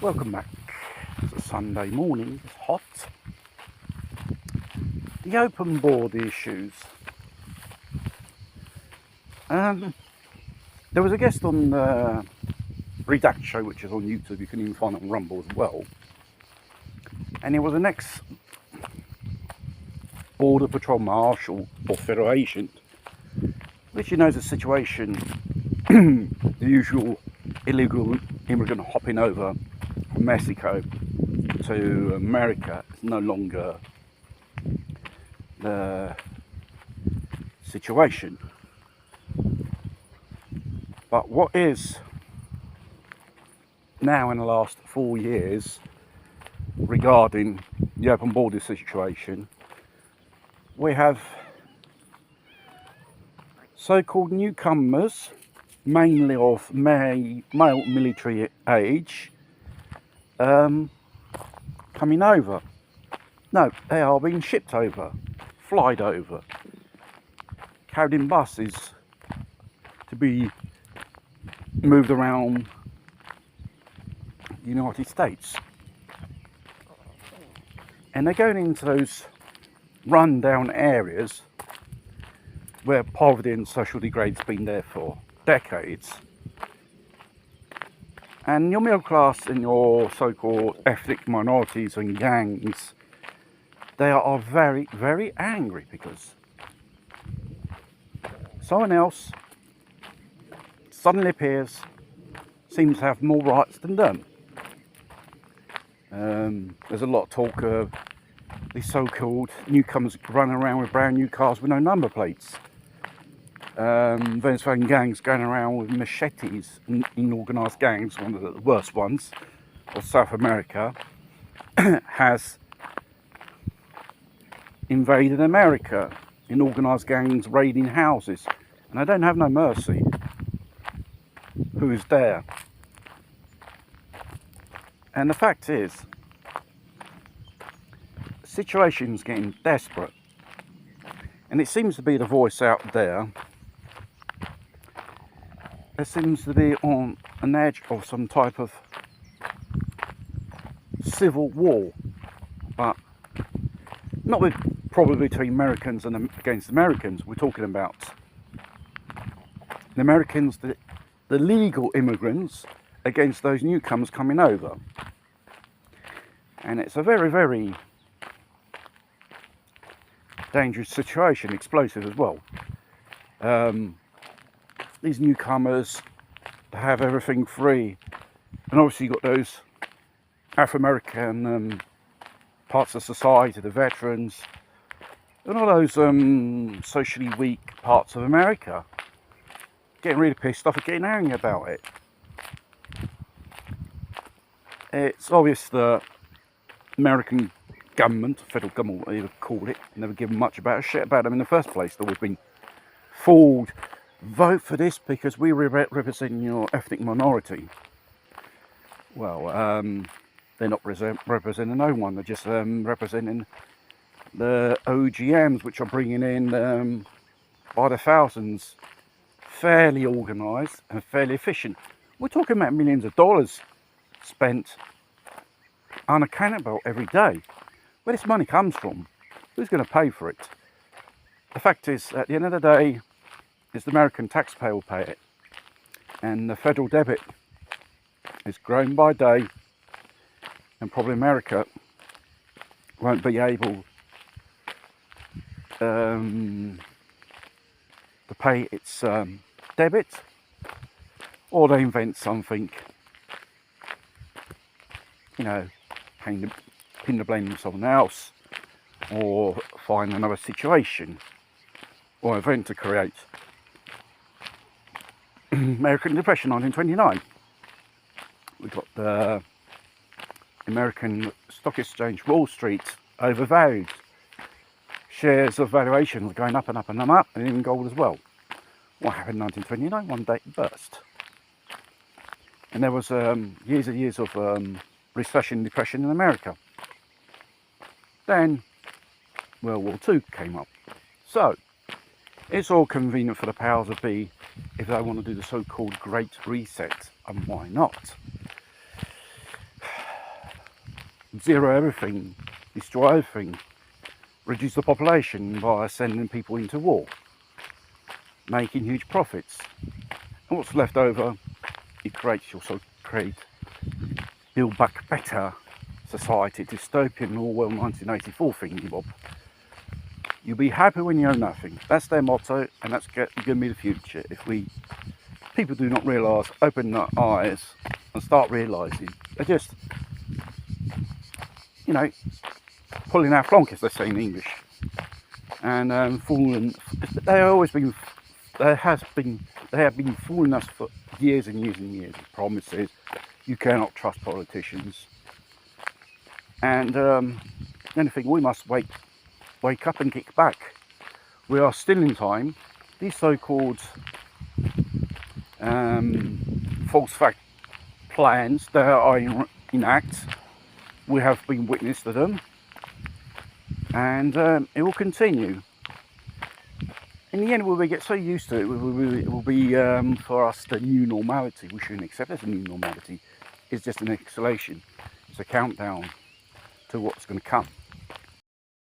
Welcome back. It's a Sunday morning, it's hot. The open border issues. There was a guest on the Redact show, which is on YouTube, you can even find it on Rumble as well. And he was an ex-Border Patrol Marshal or Federal agent, which knows the situation, the usual illegal immigrant hopping over from Mexico to America is no longer the situation. But what is now in the last 4 years regarding the open border situation, we have so-called newcomers, mainly of male military age, coming over. No, they are being shipped over, flied over, carried in buses to be moved around the United States. And they're going into those run-down areas where poverty and social degrade's been there for decades. And your middle class and your so-called ethnic minorities and gangs, they are very, very angry because someone else suddenly appears, seems to have more rights than them. There's a lot of talk of these so-called newcomers running around with brand new cars with no number plates. Venezuelan gangs going around with machetes in organised gangs, one of the worst ones of South America, has invaded America in organised gangs raiding houses, and they don't have no mercy. Who is there? And the fact is, the situation's getting desperate, and it seems to be the voice out there. There seems to be on an edge of some type of civil war, but not with probably between Americans and against Americans. We're talking about the Americans, the legal immigrants, against those newcomers coming over. And it's a very, very dangerous situation, explosive as well. These newcomers have everything free, and obviously you've got those Afro-American parts of society, the veterans, and all those socially weak parts of America getting really pissed off and getting angry about it. It's obvious the American government, federal government, whatever you call it, never given much about a shit about them in the first place. They've always been fooled. Vote for this because we represent your ethnic minority. Well, they're not representing no one. They're just representing the OGMs, which are bringing in by the thousands, fairly organised and fairly efficient. We're talking about millions of dollars spent unaccountable every day. Where this money comes from, who's going to pay for it? The fact is, at the end of the day, it's the American taxpayer will pay it, and the federal debit is growing by day, and probably America won't be able to pay its debit, or they invent something, you know, pin the blame on someone else, or find another situation or event to create. American Depression 1929. We got the American Stock Exchange, Wall Street, overvalued. Shares of valuations going up and up and up, and even gold as well. What happened in 1929? One day it burst. And there was years and years of recession and depression in America. Then World War II came up. So it's all convenient for the powers that be if they want to do the so-called Great Reset, and why not? zero everything, destroy everything, reduce the population by sending people into war, making huge profits. And what's left over, you create, build back better society, dystopian Orwell 1984 thingy bob. You'll be happy when you own nothing. That's their motto, and that's going to be the future. If people do not realise, open their eyes and start realising, they're just, pulling our flonk, as they say in English, and fooling. They have been fooling us for years and years and years with promises. You cannot trust politicians, and anything. We must wake up and kick back. We are still in time. These so-called false fact plans that are in act, we have been witness to them, and it will continue. In the end, we will get so used to it, it will be for us the new normality. We shouldn't accept it as a new normality. It's just an exhalation. It's a countdown to what's going to come.